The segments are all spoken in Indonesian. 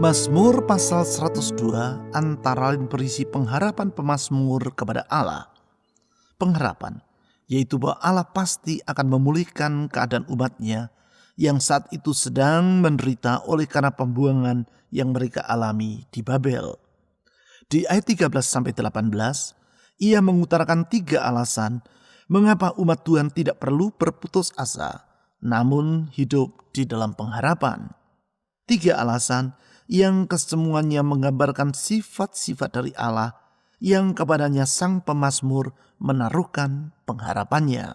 Mazmur pasal 102 antara lain berisi pengharapan pemazmur kepada Allah. Pengharapan, yaitu bahwa Allah pasti akan memulihkan keadaan umatnya yang saat itu sedang menderita oleh karena pembuangan yang mereka alami di Babel. Di ayat 13-18, ia mengutarakan 3 alasan mengapa umat Tuhan tidak perlu berputus asa, namun hidup di dalam pengharapan. 3 alasan yang kesemuanya menggambarkan sifat-sifat dari Allah yang kepadanya sang pemazmur menaruhkan pengharapannya.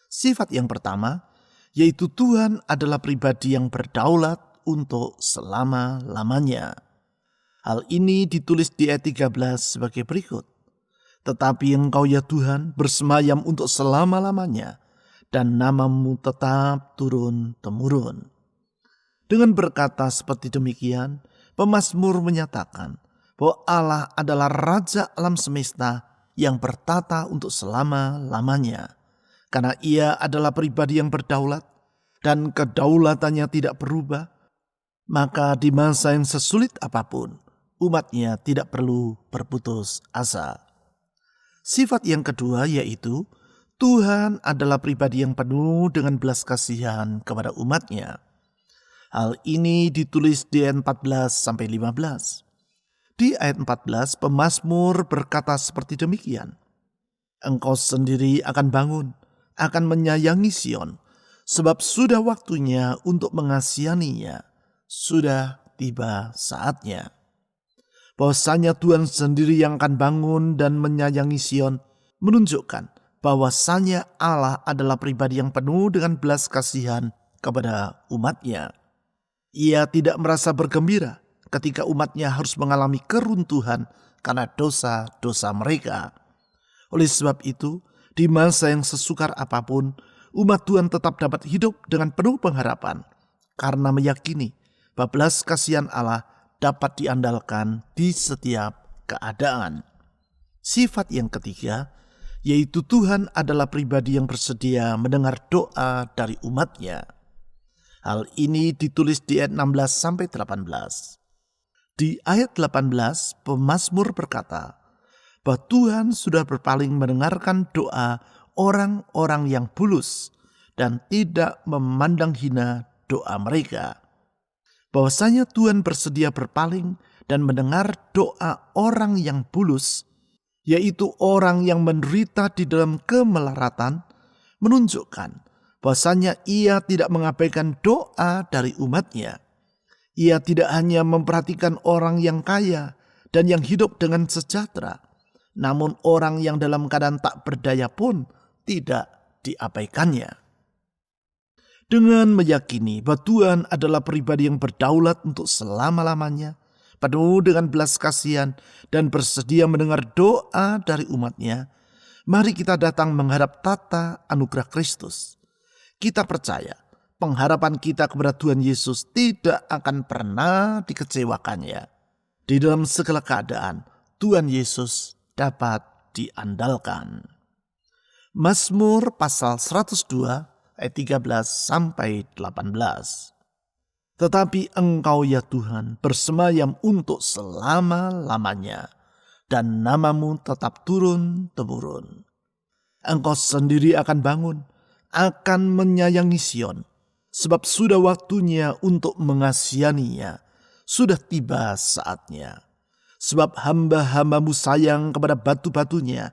Sifat yang pertama, yaitu Tuhan adalah pribadi yang berdaulat untuk selama-lamanya. Hal ini ditulis di ayat 13 sebagai berikut. Tetapi Engkau ya Tuhan bersemayam untuk selama-lamanya, dan namamu tetap turun-temurun. Dengan berkata seperti demikian, pemazmur menyatakan bahwa Allah adalah Raja alam semesta yang bertata untuk selama-lamanya. Karena ia adalah pribadi yang berdaulat dan kedaulatannya tidak berubah, maka di masa yang sesulit apapun, umatnya tidak perlu berputus asa. Sifat yang kedua yaitu Tuhan adalah pribadi yang penuh dengan belas kasihan kepada umatnya. Hal ini ditulis di ayat 14-15. Di ayat 14 pemazmur berkata seperti demikian. Engkau sendiri akan bangun, akan menyayangi Sion, sebab sudah waktunya untuk mengasihaninya, sudah tiba saatnya. Bahwasanya Tuhan sendiri yang akan bangun dan menyayangi Sion menunjukkan bahwasanya Allah adalah pribadi yang penuh dengan belas kasihan kepada umatnya. Ia tidak merasa bergembira ketika umatnya harus mengalami keruntuhan karena dosa-dosa mereka. Oleh sebab itu, di masa yang sesukar apapun, umat Tuhan tetap dapat hidup dengan penuh pengharapan karena meyakini bahwa belas kasihan Allah dapat diandalkan di setiap keadaan. Sifat yang ketiga, yaitu Tuhan adalah pribadi yang bersedia mendengar doa dari umatnya. Hal ini ditulis di ayat 16-18. Di ayat 18, pemazmur berkata bahwa Tuhan sudah berpaling mendengarkan doa orang-orang yang bulus dan tidak memandang hina doa mereka. Bahwasanya Tuhan bersedia berpaling dan mendengar doa orang yang bulus, yaitu orang yang menderita di dalam kemelaratan, menunjukkan bahwasanya ia tidak mengabaikan doa dari umatnya. Ia tidak hanya memperhatikan orang yang kaya dan yang hidup dengan sejahtera, namun orang yang dalam keadaan tak berdaya pun tidak diabaikannya. Dengan meyakini bahwa Tuhan adalah pribadi yang berdaulat untuk selama-lamanya, penuh dengan belas kasihan dan bersedia mendengar doa dari umatnya, mari kita datang menghadap tata anugerah Kristus. Kita percaya pengharapan kita kepada Tuhan Yesus tidak akan pernah dikecewakannya. Di dalam segala keadaan, Tuhan Yesus dapat diandalkan. Mazmur pasal 102 ayat 13-18. Tetapi Engkau ya Tuhan bersemayam untuk selama-lamanya, dan namamu tetap turun-temurun. Engkau sendiri akan bangun, akan menyayangi Sion, sebab sudah waktunya untuk mengasihaninya, sudah tiba saatnya. Sebab hamba-hambamu sayang kepada batu-batunya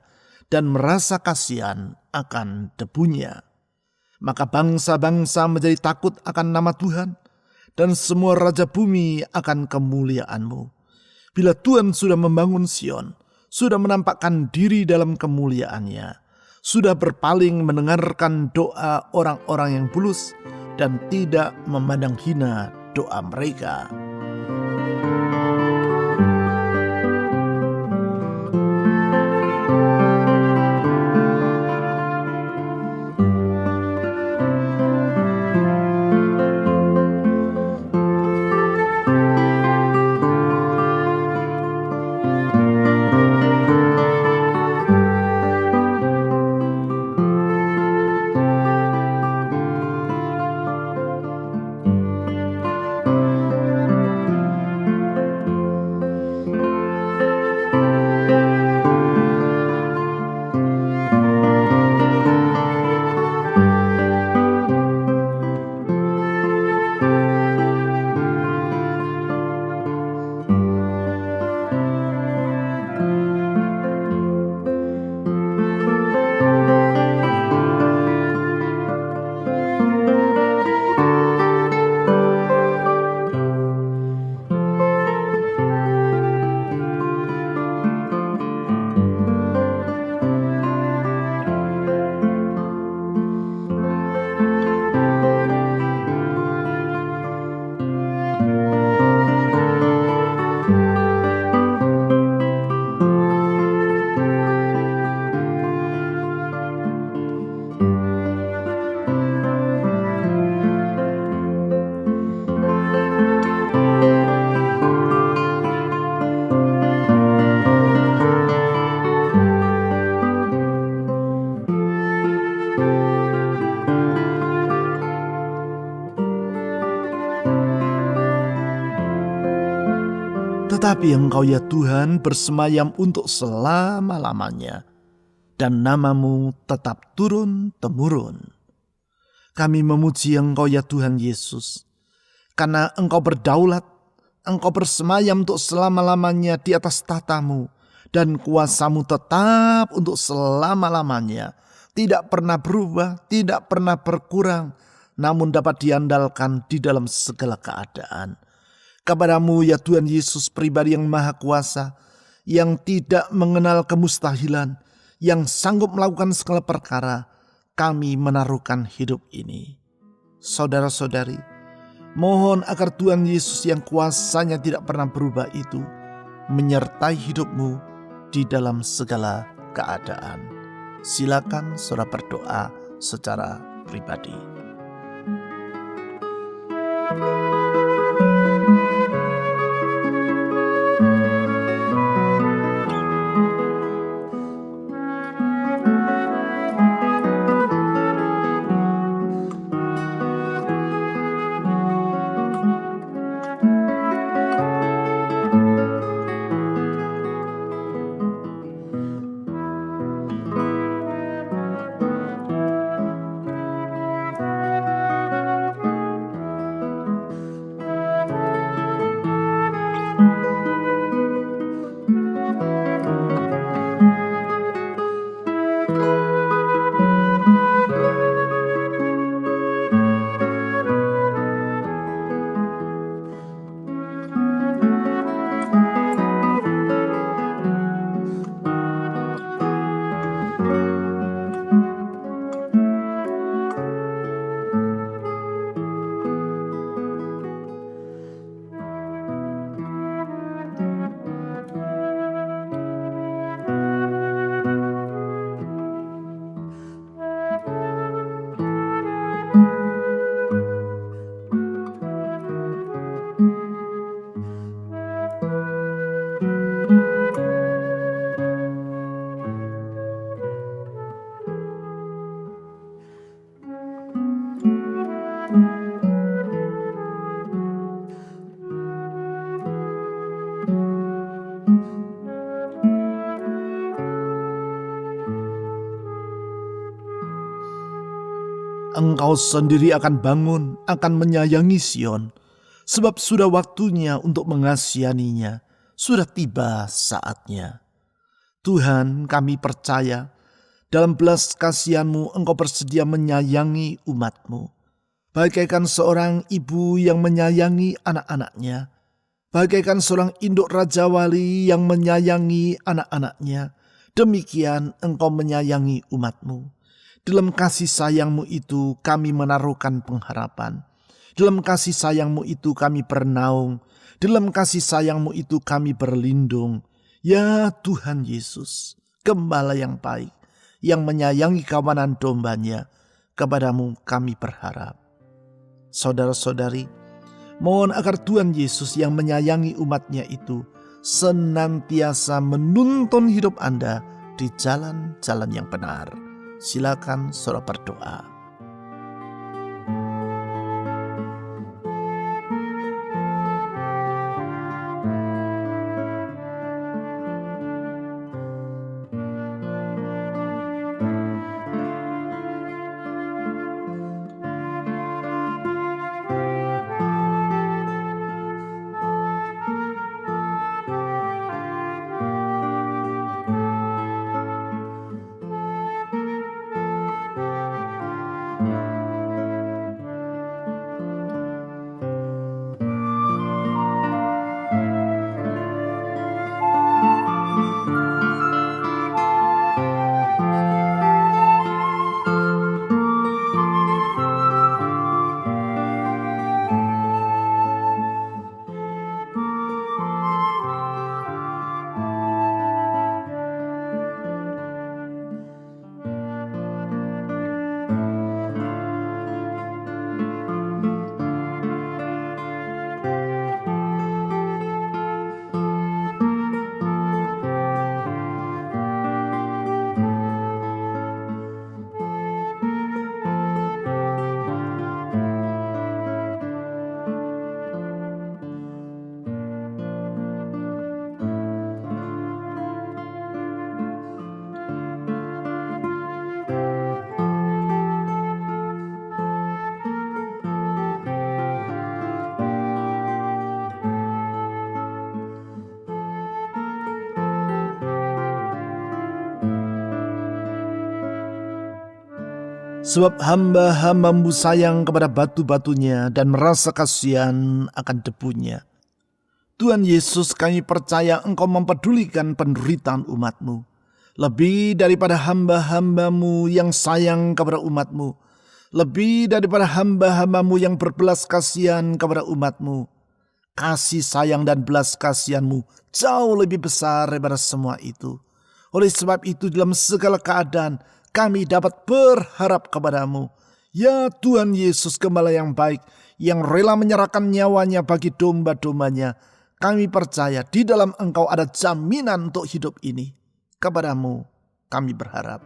dan merasa kasihan akan debunya. Maka bangsa-bangsa menjadi takut akan nama Tuhan, dan semua raja bumi akan kemuliaan-Mu. Bila Tuhan sudah membangun Sion, sudah menampakkan diri dalam kemuliaan-Nya, sudah berpaling mendengarkan doa orang-orang yang bulus dan tidak memandang hina doa mereka. Tetapi Engkau ya Tuhan bersemayam untuk selama-lamanya, dan nama-Mu tetap turun-temurun. Kami memuji Engkau ya Tuhan Yesus, karena Engkau berdaulat, Engkau bersemayam untuk selama-lamanya di atas tahta-Mu, dan kuasa-Mu tetap untuk selama-lamanya, tidak pernah berubah, tidak pernah berkurang, namun dapat diandalkan di dalam segala keadaan. Kepada-Mu ya Tuhan Yesus, pribadi yang maha kuasa, yang tidak mengenal kemustahilan, yang sanggup melakukan segala perkara, kami menaruhkan hidup ini. Saudara-saudari, mohon agar Tuhan Yesus yang kuasanya tidak pernah berubah itu menyertai hidupmu di dalam segala keadaan. Silakan saudara berdoa secara pribadi. Engkau sendiri akan bangun, akan menyayangi Sion, sebab sudah waktunya untuk mengasihaninya, sudah tiba saatnya. Tuhan, kami percaya, dalam belas kasihan-Mu Engkau bersedia menyayangi umat-Mu. Bagaikan seorang ibu yang menyayangi anak-anaknya, bagaikan seorang induk Raja Wali yang menyayangi anak-anaknya, demikian Engkau menyayangi umat-Mu. Dalam kasih sayang-Mu itu kami menaruhkan pengharapan. Dalam kasih sayang-Mu itu kami bernaung. Dalam kasih sayang-Mu itu kami berlindung. Ya Tuhan Yesus, Gembala yang baik, yang menyayangi kawanan dombanya, kepada-Mu kami berharap. Saudara-saudari, mohon agar Tuhan Yesus yang menyayangi umat-Nya itu senantiasa menuntun hidup Anda di jalan-jalan yang benar. Silakan saudara berdoa. Sebab hamba-hambamu sayang kepada batu-batunya dan merasa kasihan akan debunya. Tuhan Yesus, kami percaya Engkau mempedulikan penderitaan umat-Mu. Lebih daripada hamba-hambamu yang sayang kepada umat-Mu. Lebih daripada hamba-hambamu yang berbelas kasihan kepada umat-Mu. Kasih sayang dan belas kasihan-Mu jauh lebih besar daripada semua itu. Oleh sebab itu dalam segala keadaan kami dapat berharap kepadamu. Ya Tuhan Yesus, Gembala yang baik, yang rela menyerahkan nyawanya bagi domba-dombanya. Kami percaya di dalam Engkau ada jaminan untuk hidup ini. Kepadamu kami berharap.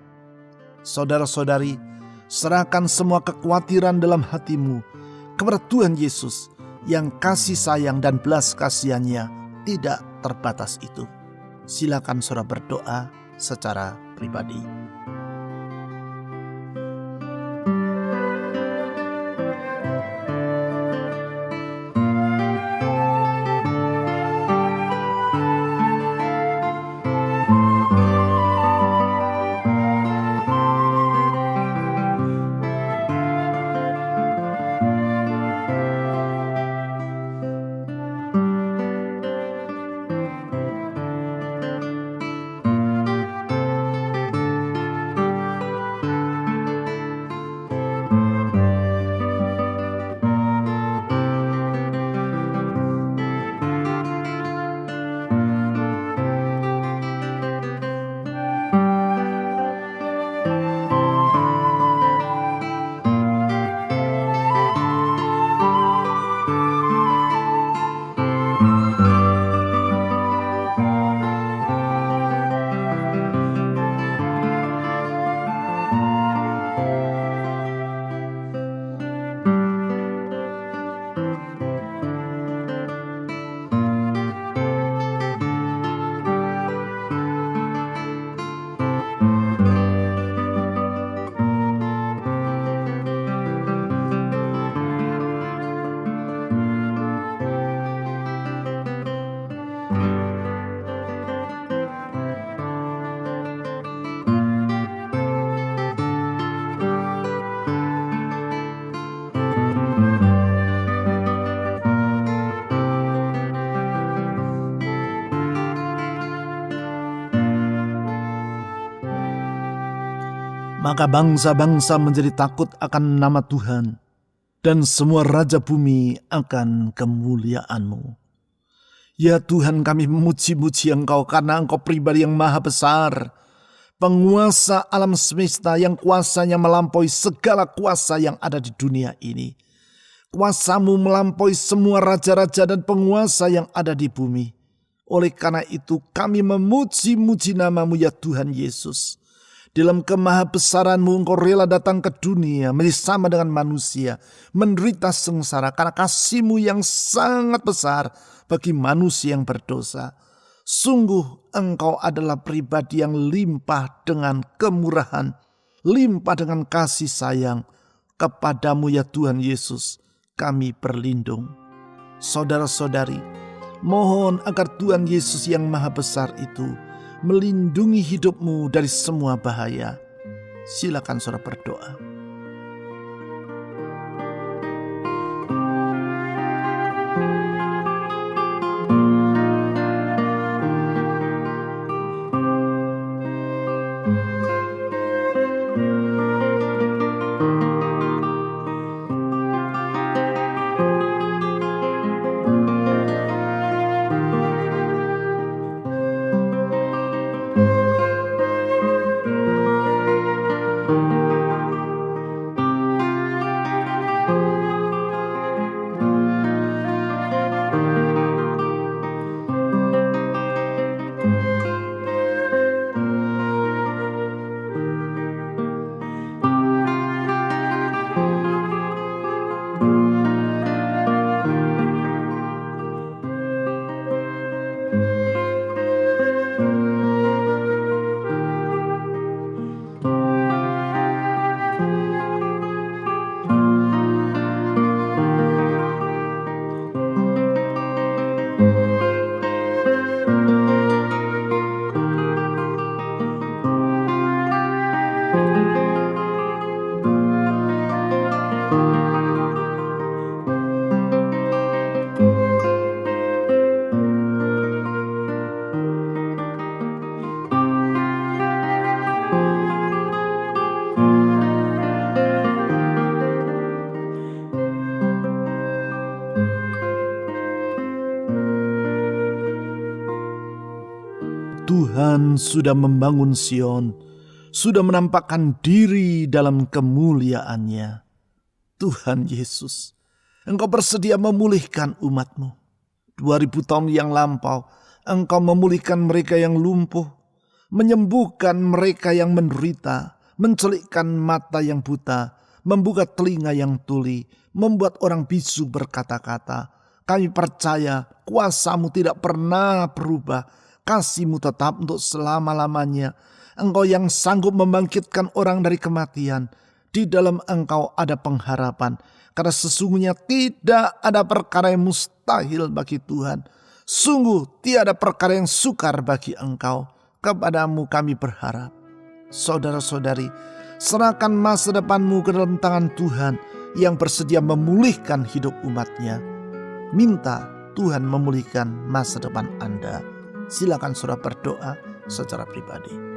Saudara-saudari, serahkan semua kekhawatiran dalam hatimu kepada Tuhan Yesus yang kasih sayang dan belas kasihannya tidak terbatas itu. Silakan saudara berdoa secara pribadi. Maka bangsa-bangsa menjadi takut akan nama Tuhan, dan semua raja bumi akan kemuliaan-Mu. Ya Tuhan, kami memuji-muji Engkau karena Engkau pribadi yang maha besar, penguasa alam semesta yang kuasanya melampaui segala kuasa yang ada di dunia ini. Kuasa-Mu melampaui semua raja-raja dan penguasa yang ada di bumi. Oleh karena itu kami memuji-muji nama-Mu ya Tuhan Yesus. Dalam kemahabesaran-Mu Engkau rela datang ke dunia bersama dengan manusia, menderita sengsara karena kasih-Mu yang sangat besar bagi manusia yang berdosa. Sungguh Engkau adalah pribadi yang limpah dengan kemurahan, limpah dengan kasih sayang. Kepadamu ya Tuhan Yesus kami berlindung. Saudara-saudari, mohon agar Tuhan Yesus yang maha besar itu melindungi hidupmu dari semua bahaya. Silakan saudara berdoa. Tuhan sudah membangun Sion, sudah menampakkan diri dalam kemuliaannya. Tuhan Yesus, Engkau bersedia memulihkan umat-Mu. 2000 tahun yang lampau, Engkau memulihkan mereka yang lumpuh, menyembuhkan mereka yang menderita, mencelikkan mata yang buta, membuka telinga yang tuli, membuat orang bisu berkata-kata. Kami percaya kuasa-Mu tidak pernah berubah, kasih-Mu tetap untuk selama-lamanya. Engkau yang sanggup membangkitkan orang dari kematian. Di dalam Engkau ada pengharapan, karena sesungguhnya tidak ada perkara yang mustahil bagi Tuhan. Sungguh tiada perkara yang sukar bagi Engkau. Kepadamu kami berharap. Saudara-saudari, serahkan masa depanmu ke dalam tangan Tuhan yang bersedia memulihkan hidup umat-Nya. Minta Tuhan memulihkan masa depan Anda. Silakan saudara berdoa secara pribadi.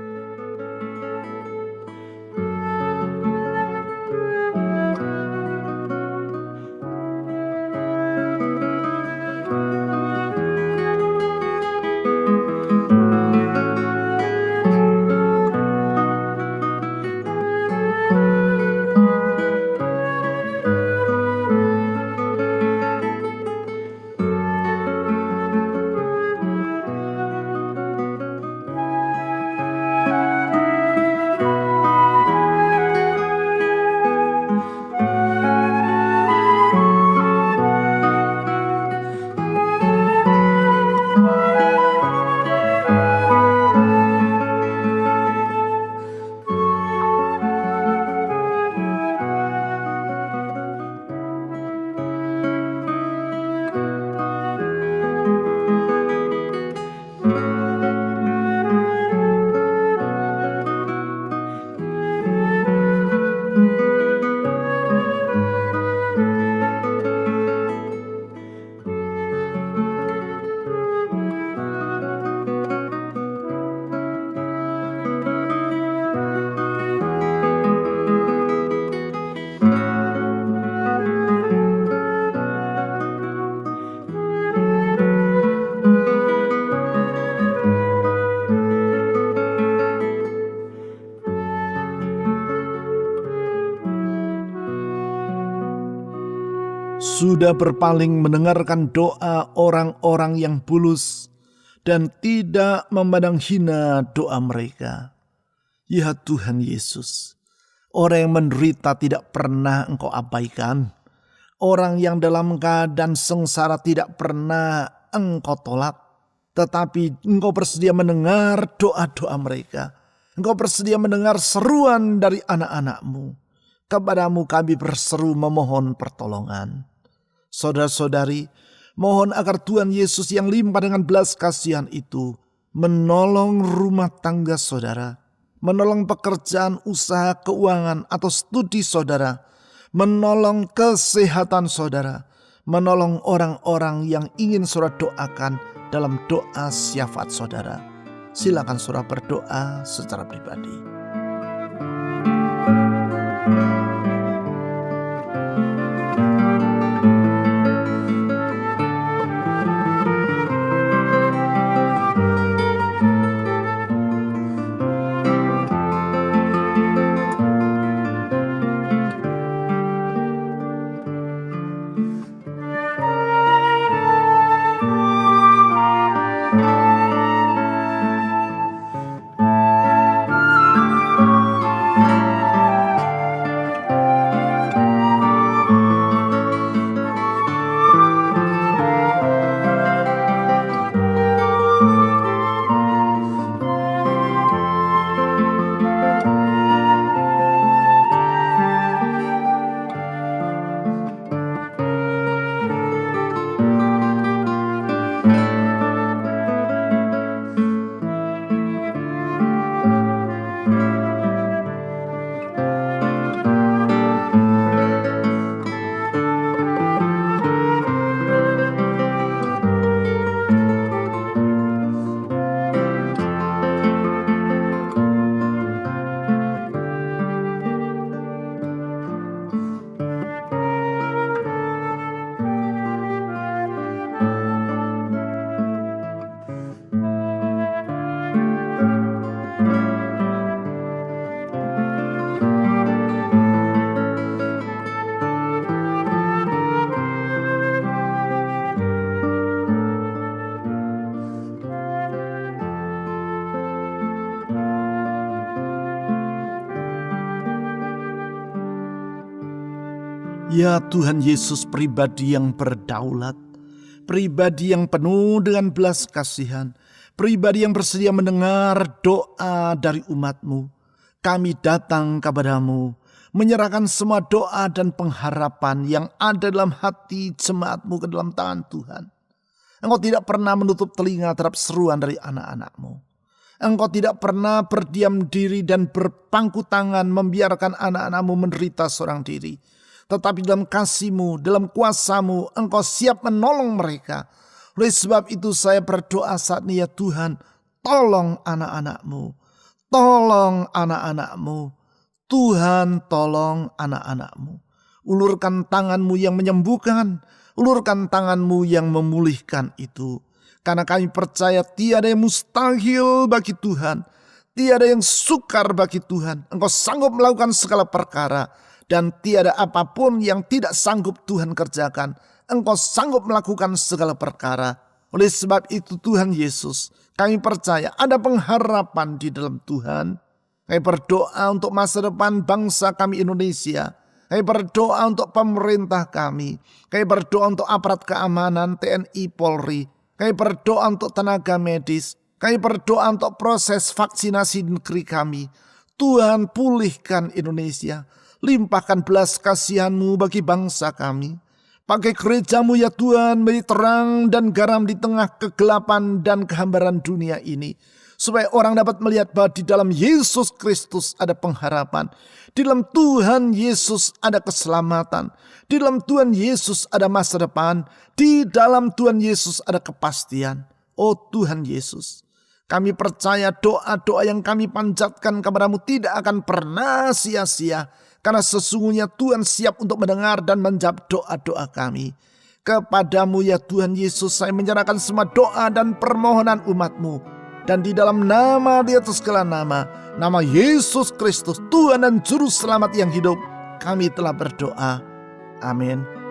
Sudah berpaling mendengarkan doa orang-orang yang bulus dan tidak memandang hina doa mereka. Ya Tuhan Yesus, orang yang menderita tidak pernah Engkau abaikan. Orang yang dalam keadaan sengsara tidak pernah Engkau tolak. Tetapi Engkau bersedia mendengar doa-doa mereka. Engkau bersedia mendengar seruan dari anak-anak-Mu. Kepadamu kami berseru memohon pertolongan. Saudara-saudari, mohon agar Tuhan Yesus yang limpah dengan belas kasihan itu menolong rumah tangga saudara, menolong pekerjaan, usaha, keuangan atau studi saudara, menolong kesehatan saudara, menolong orang-orang yang ingin saudara doakan dalam doa syafaat saudara. Silakan saudara berdoa secara pribadi. Ya Tuhan Yesus, pribadi yang berdaulat, pribadi yang penuh dengan belas kasihan, pribadi yang bersedia mendengar doa dari umat-Mu. Kami datang kepadamu, menyerahkan semua doa dan pengharapan yang ada dalam hati jemaat-Mu ke dalam tangan Tuhan. Engkau tidak pernah menutup telinga terhadap seruan dari anak-anak-Mu. Engkau tidak pernah berdiam diri dan berpangku tangan membiarkan anak-anak-Mu menderita seorang diri. Tetapi dalam kasih-Mu, dalam kuasa-Mu, Engkau siap menolong mereka. Oleh sebab itu saya berdoa saat ini, ya Tuhan, tolong anak-anak-Mu. Tolong anak-anak-Mu. Tuhan, tolong anak-anak-Mu. Ulurkan tangan-Mu yang menyembuhkan. Ulurkan tangan-Mu yang memulihkan itu. Karena kami percaya tiada yang mustahil bagi Tuhan. Tiada yang sukar bagi Tuhan. Engkau sanggup melakukan segala perkara. Dan tiada apapun yang tidak sanggup Tuhan kerjakan. Engkau sanggup melakukan segala perkara. Oleh sebab itu Tuhan Yesus, kami percaya ada pengharapan di dalam Tuhan. Kami berdoa untuk masa depan bangsa kami Indonesia. Kami berdoa untuk pemerintah kami. Kami berdoa untuk aparat keamanan TNI Polri. Kami berdoa untuk tenaga medis. Kami berdoa untuk proses vaksinasi di negeri kami. Tuhan, pulihkan Indonesia. Limpahkan belas kasihan-Mu bagi bangsa kami. Pakai gereja-Mu ya Tuhan, menjadi terang dan garam di tengah kegelapan dan kehambaran dunia ini. Supaya orang dapat melihat bahwa di dalam Yesus Kristus ada pengharapan. Di dalam Tuhan Yesus ada keselamatan. Di dalam Tuhan Yesus ada masa depan. Di dalam Tuhan Yesus ada kepastian. Oh Tuhan Yesus, kami percaya doa-doa yang kami panjatkan kepada-Mu tidak akan pernah sia-sia. Karena sesungguhnya Tuhan siap untuk mendengar dan menjawab doa-doa kami. Kepadamu ya Tuhan Yesus, saya menyerahkan semua doa dan permohonan umat-Mu. Dan di dalam nama di atas segala nama, nama Yesus Kristus, Tuhan dan Juru Selamat yang hidup, kami telah berdoa. Amin.